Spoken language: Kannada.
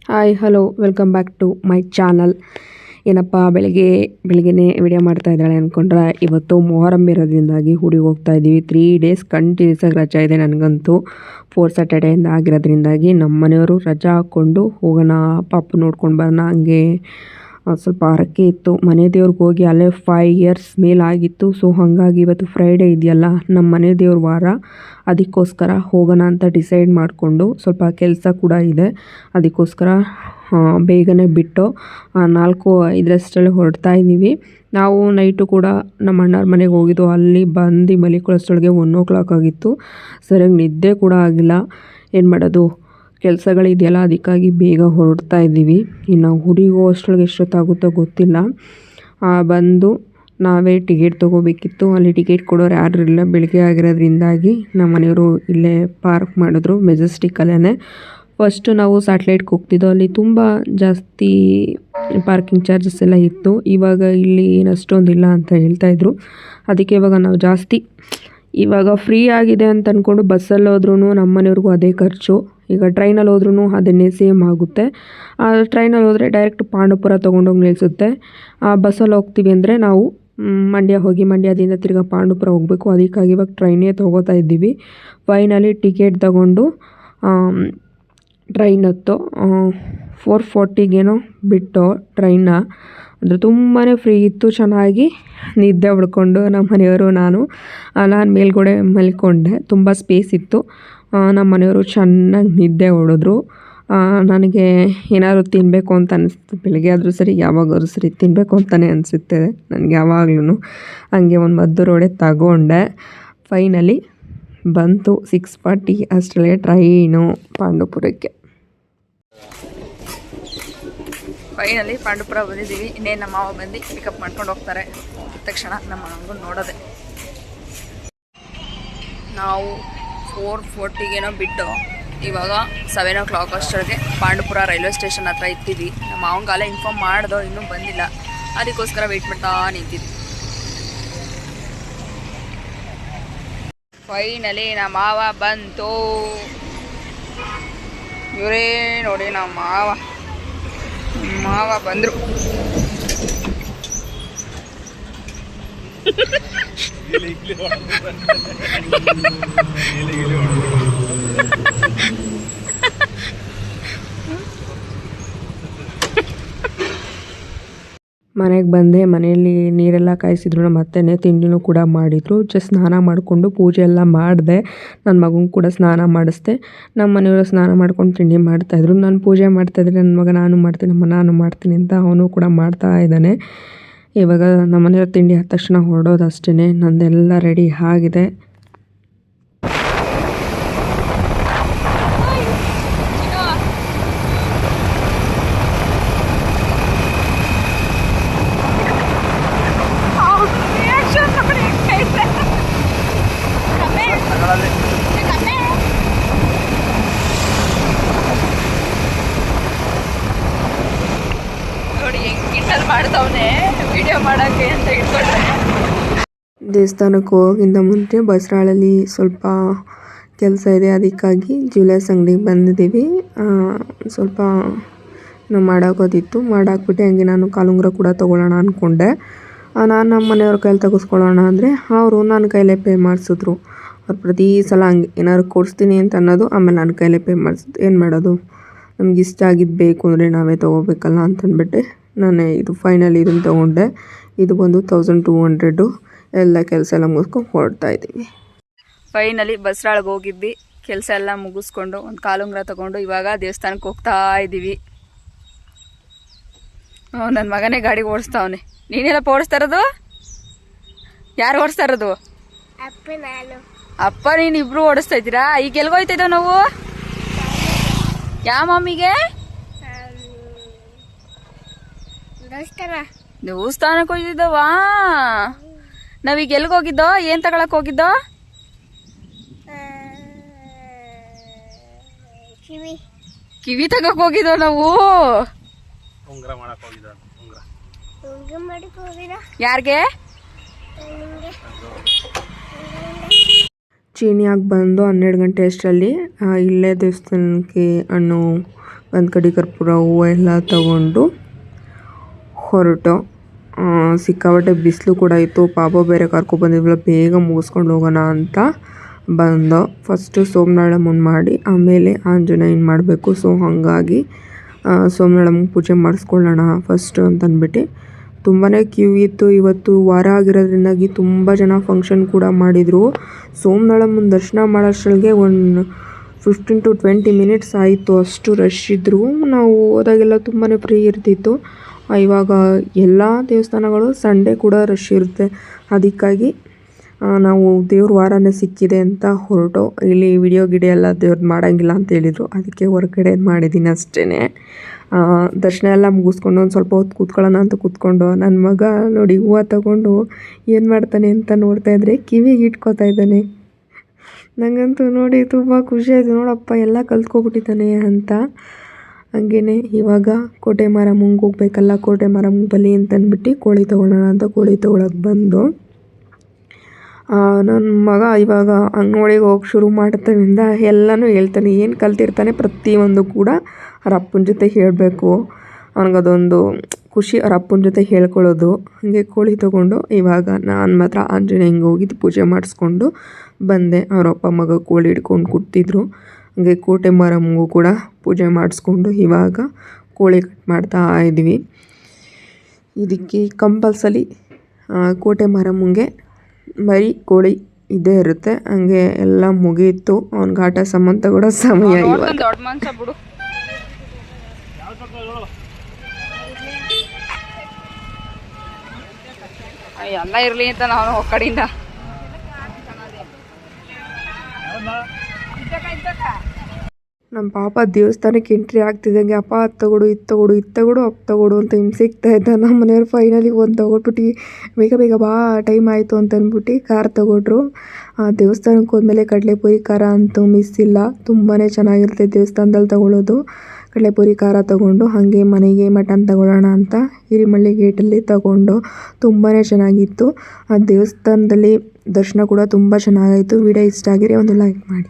Hi hello welcome back to my channel. ಏನಪ್ಪ ಬೆಳಿಗ್ಗೆನೇ ವಿಡಿಯೋ ಮಾಡ್ತಾ ಇದ್ದಾಳೆ ಅಂದ್ಕೊಂಡ್ರೆ, ಇವತ್ತು ಮೊಹರಂ ಇರೋದ್ರಿಂದಾಗಿ ಊರಿಗೆ ಹೋಗ್ತಾ ಇದ್ದೀವಿ. 3 ಡೇಸ್ ಕಂಟಿನ್ಯೂಸ್ ಆಗಿ ರಜಾ ಇದೆ ನನಗಂತೂ. 4th ಸ್ಯಾಟರ್ಡೆಯಿಂದ ಆಗಿರೋದ್ರಿಂದಾಗಿ ನಮ್ಮ ಮನೆಯವರು ರಜಾ ಹಾಕ್ಕೊಂಡು ಹೋಗೋಣ, ಪಾಪು ನೋಡ್ಕೊಂಡು ಬರೋಣ, ಹಂಗೆ ಸ್ವಲ್ಪ ಹರಕೆ ಇತ್ತು. ಮನೆ ದೇವ್ರಿಗೆ ಹೋಗಿ ಅಲ್ಲೇ 5 years ಮೇಲಾಗಿತ್ತು. ಸೊ ಹಾಗಾಗಿ ಇವತ್ತು ಫ್ರೈಡೇ ಇದೆಯಲ್ಲ, ನಮ್ಮ ಮನೆ ದೇವ್ರ ವಾರ, ಅದಕ್ಕೋಸ್ಕರ ಹೋಗೋಣ ಅಂತ ಡಿಸೈಡ್ ಮಾಡಿಕೊಂಡು, ಸ್ವಲ್ಪ ಕೆಲಸ ಕೂಡ ಇದೆ, ಅದಕ್ಕೋಸ್ಕರ ಬೇಗನೆ ಬಿಟ್ಟು 4-5 ಹೊರಡ್ತಾ ಇದ್ದೀವಿ. ನಾವು ನೈಟು ಕೂಡ ನಮ್ಮ ಅಣ್ಣವ್ರ ಮನೆಗೆ ಹೋಗಿದ್ದು. ಅಲ್ಲಿ ಬಂದು ಮಲಿಕೊಳ್ಳೋಷ್ಟೊಳಗೆ 1 o'clock ಆಗಿತ್ತು. ಸರಿಯಾಗಿ ನಿದ್ದೆ ಕೂಡ ಆಗಿಲ್ಲ. ಏನು ಮಾಡೋದು, ಕೆಲಸಗಳಿದೆಯಲ್ಲ, ಅದಕ್ಕಾಗಿ ಬೇಗ ಹೊರಡ್ತಾ ಇದ್ದೀವಿ. ಇನ್ನು ಊರಿಗೆ ಹೋಗೋಷ್ಟೊಳಗೆ ಎಷ್ಟೊತ್ತಾಗುತ್ತೋ ಗೊತ್ತಿಲ್ಲ. ಬಂದು ನಾವೇ ಟಿಕೆಟ್ ತೊಗೋಬೇಕಿತ್ತು. ಅಲ್ಲಿ ಟಿಕೆಟ್ ಕೊಡೋರು ಯಾರು ಇರಲಿಲ್ಲ. ಬೆಳಗ್ಗೆ ಆಗಿರೋದ್ರಿಂದಾಗಿ ನಮ್ಮ ಮನೆಯವರು ಇಲ್ಲೇ ಪಾರ್ಕ್ ಮಾಡಿದ್ರು, ಮೆಜೆಸ್ಟಿಕಲ್ಲೇ. ಫಸ್ಟು ನಾವು ಸ್ಯಾಟ್ಲೈಟ್ಗೆ ಹೋಗ್ತಿದ್ದೋ, ಅಲ್ಲಿ ತುಂಬ ಜಾಸ್ತಿ ಪಾರ್ಕಿಂಗ್ ಚಾರ್ಜಸ್ ಎಲ್ಲ ಇತ್ತು. ಇವಾಗ ಇಲ್ಲಿ ಏನಷ್ಟೊಂದಿಲ್ಲ ಅಂತ ಹೇಳ್ತಾಯಿದ್ರು. ಅದಕ್ಕೆ ಇವಾಗ ನಾವು ಇವಾಗ ಫ್ರೀ ಆಗಿದೆ ಅಂತ ಅಂದ್ಕೊಂಡು ಬಸ್ಸಲ್ಲಿ ಹೋದ್ರೂ ನಮ್ಮ ಮನೆಯವ್ರಿಗೂ ಅದೇ ಖರ್ಚು. ಈಗ ಟ್ರೈನಲ್ಲಿ ಹೋದ್ರೂ ಅದನ್ನೇ ಸೇಮ್ ಆಗುತ್ತೆ. ಟ್ರೈನಲ್ಲಿ ಹೋದರೆ ಡೈರೆಕ್ಟ್ ಪಾಂಡವಪುರ ತೊಗೊಂಡೋಗಿ ನಿಲ್ಲಿಸುತ್ತೆ. ಬಸ್ಸಲ್ಲಿ ಹೋಗ್ತೀವಿ ಅಂದರೆ ನಾವು ಮಂಡ್ಯ ಹೋಗಿ ಮಂಡ್ಯದಿಂದ ತಿರ್ಗಿ ಪಾಂಡವಪುರ ಹೋಗಬೇಕು. ಅದಕ್ಕಾಗಿ ಇವಾಗ ಟ್ರೈನೇ ತೊಗೋತಾ ಇದ್ದೀವಿ. ಫೈನಲಿ ಟಿಕೆಟ್ ತಗೊಂಡು ಟ್ರೈನ್ ಹತ್ತು 4:40ಗೇನೋ ಬಿಟ್ಟು ಟ್ರೈನ್ನ. ಅಂದರೆ ತುಂಬಾ ಫ್ರೀ ಇತ್ತು. ಚೆನ್ನಾಗಿ ನಿದ್ದೆ ಹೊಡ್ಕೊಂಡು ನಮ್ಮ ಮನೆಯವರು ನಾನು ಮೇಲ್ಗಡೆ ಮಲ್ಕೊಂಡೆ. ತುಂಬ ಸ್ಪೇಸ್ ಇತ್ತು. ನಮ್ಮ ಮನೆಯವರು ಚೆನ್ನಾಗಿ ನಿದ್ದೆ ಹೊಡೆದ್ರು. ನನಗೆ ಏನಾದ್ರು ತಿನ್ನಬೇಕು ಅಂತ ಅನಿಸ್ತು. ಬೆಳಗ್ಗೆ ಆದರೂ ಸರಿ, ಯಾವಾಗಾದ್ರೂ ಸರಿ ತಿನ್ನಬೇಕು ಅಂತಲೇ ಅನಿಸುತ್ತೆ ನನಗೆ ಯಾವಾಗ್ಲೂ. ಹಂಗೆ ಒಂದು ಮದ್ದೂರು ವಡೆ ತಗೊಂಡೆ. ಫೈನಲಿ ಬಂತು 6:40 ಅಷ್ಟರಲ್ಲೇ ಟ್ರೈನು ಪಾಂಡವಪುರಕ್ಕೆ. ಫೈನಲಿ ಪಾಂಡವಪುರ ಬಂದಿದ್ದೀವಿ. ಇನ್ನೇನು ನಮ್ಮ ಮಾವ ಬಂದು ಪಿಕಪ್ ಮಾಡ್ಕೊಂಡು ಹೋಗ್ತಾರೆ. ತಕ್ಷಣ ನಮ್ಮ ಮಗನ ನೋಡೋದೆ. ನಾವು 4:40ಗೇನೋ ಬಿಟ್ಟು ಇವಾಗ 7 o'clock ಅಷ್ಟೊಳಗೆ ಪಾಂಡವಪುರ ರೈಲ್ವೆ ಸ್ಟೇಷನ್ ಹತ್ರ ಇರ್ತೀವಿ. ನಮ್ಮ ಮಾವಂಗಾಲೆ ಇನ್ಫಾರ್ಮ್ ಮಾಡ್ದೋ, ಇನ್ನೂ ಬಂದಿಲ್ಲ, ಅದಕ್ಕೋಸ್ಕರ ವೆಯ್ಟ್ ಮಾಡ್ತಾ ನಿಂತಿದ್ವಿ. ಫೈನಲಿ ನಮ್ಮ ಮಾವ ಬಂತು. ಇವರೇ ನೋಡಿ ನಮ್ಮ ಮಾವ ಬಂದರು. ಮನೆಗೆ ಬಂದೆ. ಮನೆಯಲ್ಲಿ ನೀರೆಲ್ಲ ಕಾಯಿಸಿದ್ರು. ನಮ್ಮ ಅತ್ತೆನೇ ತಿಂಡಿನೂ ಕೂಡ ಮಾಡಿದರು. ಜಸ್ಟ್ ಸ್ನಾನ ಮಾಡಿಕೊಂಡು ಪೂಜೆ ಎಲ್ಲ ಮಾಡಿದೆ. ನನ್ನ ಮಗನ ಕೂಡ ಸ್ನಾನ ಮಾಡಿಸ್ದೆ. ನಮ್ಮ ಮನೆಯವರು ಸ್ನಾನ ಮಾಡ್ಕೊಂಡು ತಿಂಡಿ ಮಾಡ್ತಾಯಿದ್ರು. ನಾನು ಪೂಜೆ ಮಾಡ್ತಾಯಿದ್ರೆ ನನ್ನ ಮಗ ನಾನು ಮಾಡ್ತೀನಿ ಅಂತ ಅವನು ಕೂಡ ಮಾಡ್ತಾ ಇದ್ದಾನೆ. ಇವಾಗ ನಮ್ಮ ಮನೆಯವ್ರ ತಿಂಡಿ ಆದ ತಕ್ಷಣ ಹೊರಡೋದು ಅಷ್ಟೇ. ನಂದೆಲ್ಲ ರೆಡಿ ಆಗಿದೆ. ಮಾಡ್ತಾವನೆ ವಿಡಿಯೋ ಮಾಡೋಕ್ಕೆ ಅಂತ ಇಟ್ಕೊಂಡ್ರೆ. ದೇವಸ್ಥಾನಕ್ಕೆ ಹೋಗೋಕ್ಕಿಂತ ಮುಂಚೆ ಬಸರಾಳಲ್ಲಿ ಸ್ವಲ್ಪ ಕೆಲಸ ಇದೆ, ಅದಕ್ಕಾಗಿ ಜ್ಯುವೆಲರ್ಸ್ ಅಂಗಡಿಗೆ ಬಂದಿದ್ದೀವಿ. ಸ್ವಲ್ಪ ನಾವು ಮಾಡಾಕೋದಿತ್ತು, ಮಾಡಾಕ್ಬಿಟ್ಟು ಹಂಗೆ ನಾನು ಕಾಲುಂಗುರ ಕೂಡ ತೊಗೊಳ್ಳೋಣ ಅಂದ್ಕೊಂಡೆ. ನಾನು ನಮ್ಮ ಮನೆಯವ್ರ ಕೈಲಿ ತೆಗೆಸ್ಕೊಳ್ಳೋಣ ಅಂದರೆ ಅವರು ನನ್ನ ಕೈಲೇ ಪೇ ಮಾಡಿಸಿದ್ರು. ಅವ್ರು ಪ್ರತಿ ಸಲ ಹಂಗೆ ಏನಾದ್ರು ಕೊಡಿಸ್ತೀನಿ ಅಂತ ಅನ್ನೋದು, ಆಮೇಲೆ ನನ್ನ ಕೈಲೇ ಪೇ ಮಾಡಿಸಿದ್ದು. ಏನು ಮಾಡೋದು, ನಮ್ಗೆ ಇಷ್ಟ ಆಗಿದ್ದು ಬೇಕು ಅಂದರೆ ನಾವೇ ತೊಗೋಬೇಕಲ್ಲ ಅಂತಂದ್ಬಿಟ್ಟು ನಾನು ಫೈನಲಿ ಇದನ್ನು ತೊಗೊಂಡೆ. ಇದು ಬಂದು 1200. ಎಲ್ಲ ಕೆಲಸ ಎಲ್ಲ ಮುಗಿಸ್ಕೊಂಡು ಹೊರಡ್ತಾ ಇದ್ದೀವಿ. ಫೈನಲಿ ಬಸರಾಳಿಗೆ ಹೋಗಿದ್ವಿ. ಕೆಲಸ ಎಲ್ಲ ಮುಗಿಸ್ಕೊಂಡು ಒಂದು ಕಾಲುಂಗ್ರ ತೊಗೊಂಡು ಇವಾಗ ದೇವಸ್ಥಾನಕ್ಕೆ ಹೋಗ್ತಾ ಇದ್ದೀವಿ. ನನ್ನ ಮಗನೇ ಗಾಡಿ ಓಡಿಸ್ತಾವನೆ. ನೀನೆಲ್ಲಪ್ಪ ಓಡಿಸ್ತಾ ಇರೋದು? ಯಾರು ಓಡಿಸ್ತಾ ಇರೋದು? ಅಪ್ಪ ನೀನು ಇಬ್ರು ಓಡಿಸ್ತಾ ಇದ್ದೀರಾ? ಈಗ ಎಲ್ಗೋಯ್ತಿದ್ದೋ ನಾವು? ಯಾವ ಮಮ್ಮಿಗೆ? ದೇವಸ್ಥಾನಕ್ಕೆ ಹೋಗಿದ್ದವಾ? ನಾವೀಗ ಎಲ್ಗೆ ಹೋಗಿದ್ದೋ? ಏನ್ ತಗೊಳಕ್ ಹೋಗಿದ್ದೋ? ಕಿವಿ ತಗಕ್ ಹೋಗಿದ್ದೋ ನಾವು. ಯಾರಿಗೆ? ಚೀನಿಯಾಗಿ ಬಂದು 12 ಗಂಟೆ ಅಷ್ಟರಲ್ಲಿ ಇಲ್ಲೇ ದೇವಸ್ಥಾನಕ್ಕೆ ಹಣ್ಣು ಒಂದು ಕಡೆ ಕರ್ಪೂರ ಹೂವು ಎಲ್ಲ ತಗೊಂಡು ಹೊರಟು. ಸಿಕ್ಕಾಪಟ್ಟೆ ಬಿಸಿಲು ಕೂಡ ಇತ್ತು. ಪಾಪ ಬೇರೆ ಕರ್ಕೊಬಂದಿದ್ವಲ್ಲ, ಬೇಗ ಮುಗಿಸ್ಕೊಂಡು ಹೋಗೋಣ ಅಂತ ಬಂದು ಫಸ್ಟು ಸೋಮನಾಳಮ್ಮನ ಮಾಡಿ ಆಮೇಲೆ ಆಂಜನೇಯನ ಮಾಡಬೇಕು. ಸೊ ಹಾಗಾಗಿ ಸೋಮನಾಳಮ್ಮನ ಪೂಜೆ ಮಾಡಿಸ್ಕೊಳ್ಳೋಣ ಫಸ್ಟು ಅಂತಂದ್ಬಿಟ್ಟು ತುಂಬಾ ಕ್ಯೂ ಇತ್ತು. ಇವತ್ತು ವಾರ ಆಗಿರೋದ್ರಿಂದಾಗಿ ತುಂಬ ಜನ ಫಂಕ್ಷನ್ ಕೂಡ ಮಾಡಿದರು. ಸೋಮನಾಳಮ್ಮನ ದರ್ಶನ ಮಾಡೋಷ್ಟೊಳಗೆ ಒಂದು 15 to 20 ಮಿನಿಟ್ಸ್ ಆಯಿತು, ಅಷ್ಟು ರಶ್ ಇದ್ದರು. ನಾವು ಹೋದಾಗೆಲ್ಲ ತುಂಬಾ ಫ್ರೀ ಇರ್ತಿತ್ತು. ಇವಾಗ ಎಲ್ಲ ದೇವಸ್ಥಾನಗಳು ಸಂಡೇ ಕೂಡ ರಶ್ ಇರುತ್ತೆ. ಅದಕ್ಕಾಗಿ ನಾವು ದೇವ್ರ ವಾರನೇ ಸಿಕ್ಕಿದೆ ಅಂತ ಹೊರಟು. ಇಲ್ಲಿ ವಿಡಿಯೋ ಎಲ್ಲ ದೇವ್ರದ್ದು ಮಾಡೋಂಗಿಲ್ಲ ಅಂತ ಹೇಳಿದರು, ಅದಕ್ಕೆ ಹೊರಗಡೆ ಮಾಡಿದ್ದೀನಿ ಅಷ್ಟೇ. ದರ್ಶನ ಎಲ್ಲ ಮುಗಿಸ್ಕೊಂಡು ಒಂದು ಸ್ವಲ್ಪ ಹೊತ್ತು ಕೂತ್ಕೊಳ್ಳೋಣ ಅಂತ ಕೂತ್ಕೊಂಡು ನನ್ನ ಮಗ ನೋಡಿ ಹೂವು ತಗೊಂಡು ಏನು ಮಾಡ್ತಾನೆ ಅಂತ ನೋಡ್ತಾಯಿದ್ರೆ ಕಿವಿಗೆ ಇಟ್ಕೋತಾ ಇದ್ದಾನೆ. ನನಗಂತೂ ನೋಡಿ ತುಂಬ ಖುಷಿ ಆಯಿತು, ನೋಡಪ್ಪ ಎಲ್ಲ ಕಲ್ತ್ಕೊಬಿಟ್ಟಿದ್ದಾನೆ ಅಂತ. ಹಾಗೇ ಇವಾಗ ಕೋಟೆ ಮಾರಮ್ಮಂಗೆ ಹೋಗ್ಬೇಕಲ್ಲ, ಕೋಟೆ ಮಾರಮ್ಮಂಗೆ ಬಲಿ ಅಂತಂದ್ಬಿಟ್ಟು ಕೋಳಿ ತೊಗೊಳ್ಳೋಣ ಅಂತ ಕೋಳಿ ತೊಗೊಳಕ್ಕೆ ಬಂದು ನನ್ನ ಮಗ ಇವಾಗ ಅಂಗನವಾಡಿಗೆ ಹೋಗಿ ಶುರು ಮಾಡ್ತಾನಿಂದ ಎಲ್ಲನೂ ಹೇಳ್ತಾನೆ. ಏನು ಕಲ್ತಿರ್ತಾನೆ ಪ್ರತಿಯೊಂದು ಕೂಡ ಅವ್ರ ಅಪ್ಪನ ಜೊತೆ ಹೇಳಬೇಕು. ಅವ್ನಿಗದೊಂದು ಖುಷಿ ಅವ್ರ ಅಪ್ಪನ ಜೊತೆ ಹೇಳ್ಕೊಳ್ಳೋದು. ಹಾಗೆ ಕೋಳಿ ತೊಗೊಂಡು ಇವಾಗ ನಾನು ಮಾತ್ರ ಆಂಜನೇಯಂಗೆ ಹೋಗಿದ್ದು ಪೂಜೆ ಮಾಡಿಸ್ಕೊಂಡು ಬಂದೆ. ಅವ್ರ ಅಪ್ಪ ಮಗ ಕೋಳಿ ಹಿಡ್ಕೊಂಡು ಕೂತಿದ್ರು. ಹಾಗೆ ಕೋಟೆ ಮಾರಮ್ಮಂಗೂ ಕೂಡ ಪೂಜೆ ಮಾಡಿಸ್ಕೊಂಡು ಇವಾಗ ಕೋಳಿ ಕಟ್ ಮಾಡ್ತಾ ಇದ್ವಿ. ಇದಕ್ಕೆ ಕಂಪಲ್ಸರಿ ಕೋಟೆ ಮಾರಮ್ಮಂಗೆ ಮರಿ ಕೋಳಿ ಇದೇ ಇರುತ್ತೆ. ಹಂಗೆ ಎಲ್ಲ ಮುಗೀತು. ಅವ್ನಿಗೆ ಆಟ ಸಾಮಾನು ತಗೊಳ್ಳೋ ಸಮಯ ಇವಾಗ. ಎಲ್ಲ ಇರಲಿ ಅಂತ ನಾವು ಕಡೆಯಿಂದ ನಮ್ಮ ಪಾಪ ದೇವಸ್ಥಾನಕ್ಕೆ ಎಂಟ್ರಿ ಆಗ್ತಿದ್ದಂಗೆ ಅಪ್ಪ ಅದು ತಗೊಡು ಇದು ತಗೊಡು ಇದು ತಗೊಡು ಅಪ್ ತಗೊಡು ಅಂತ ಹಿಂಸಿಗ್ತಾ ಇದ್ದ. ನಮ್ಮ ಮನೆಯವ್ರು ಫೈನಲಿ ಒಂದು ತೊಗೊಟ್ಬಿಟ್ಟು ಬೇಗ ಬೇಗ ಬಾ ಟೈಮ್ ಆಯಿತು ಅಂತಂದ್ಬಿಟ್ಟು ಕಾರ್ ತೊಗೊಂಡ್ರು. ದೇವಸ್ಥಾನಕ್ಕೆ ಹೋದ್ಮೇಲೆ ಕಡಲೆಪುರಿ ಖಾರ ಅಂತೂ ಮಿಸ್ ಇಲ್ಲ. ತುಂಬಾ ಚೆನ್ನಾಗಿರುತ್ತೆ ದೇವಸ್ಥಾನದಲ್ಲಿ ತೊಗೊಳ್ಳೋದು. ಕಡಲೆಪುರಿ ಖಾರ ತೊಗೊಂಡು ಹಾಗೆ ಮನೆಗೆ ಮಟನ್ ತಗೊಳ್ಳೋಣ ಅಂತ ಹಿರಿಮಳ್ಳಿ ಗೇಟಲ್ಲಿ ತಗೊಂಡು ತುಂಬಾ ಚೆನ್ನಾಗಿತ್ತು. ಆ ದೇವಸ್ಥಾನದಲ್ಲಿ ದರ್ಶನ ಕೂಡ ತುಂಬ ಚೆನ್ನಾಗಾಯಿತು. ವಿಡಿಯೋ ಇಷ್ಟ ಆಗಿದ್ರೆ ಒಂದು ಲೈಕ್ ಮಾಡಿ.